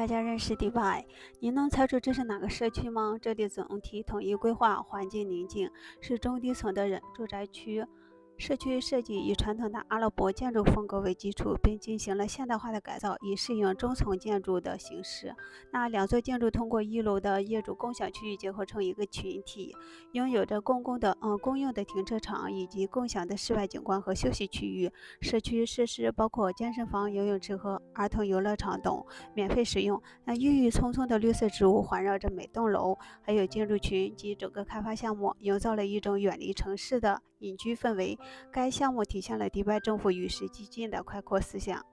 大家认识迪拜。您能猜出这是哪个社区吗？这里总体统一规划，环境宁静，是中低层的住宅区。社区设计以传统的阿拉伯建筑风格为基础，并进行了现代化的改造，以适应中层建筑的形式。那两座建筑通过一楼的业主共享区域结合成一个群体，拥有着公用的停车场以及共享的室外景观和休息区域。社区设施包括健身房、游泳池和儿童游乐场等，免费使用。那郁郁葱葱的绿色植物环绕着每栋楼，还有建筑群及整个开发项目，营造了一种远离城市的隐居氛围。该项目体现了迪拜政府与时俱进的开阔思想。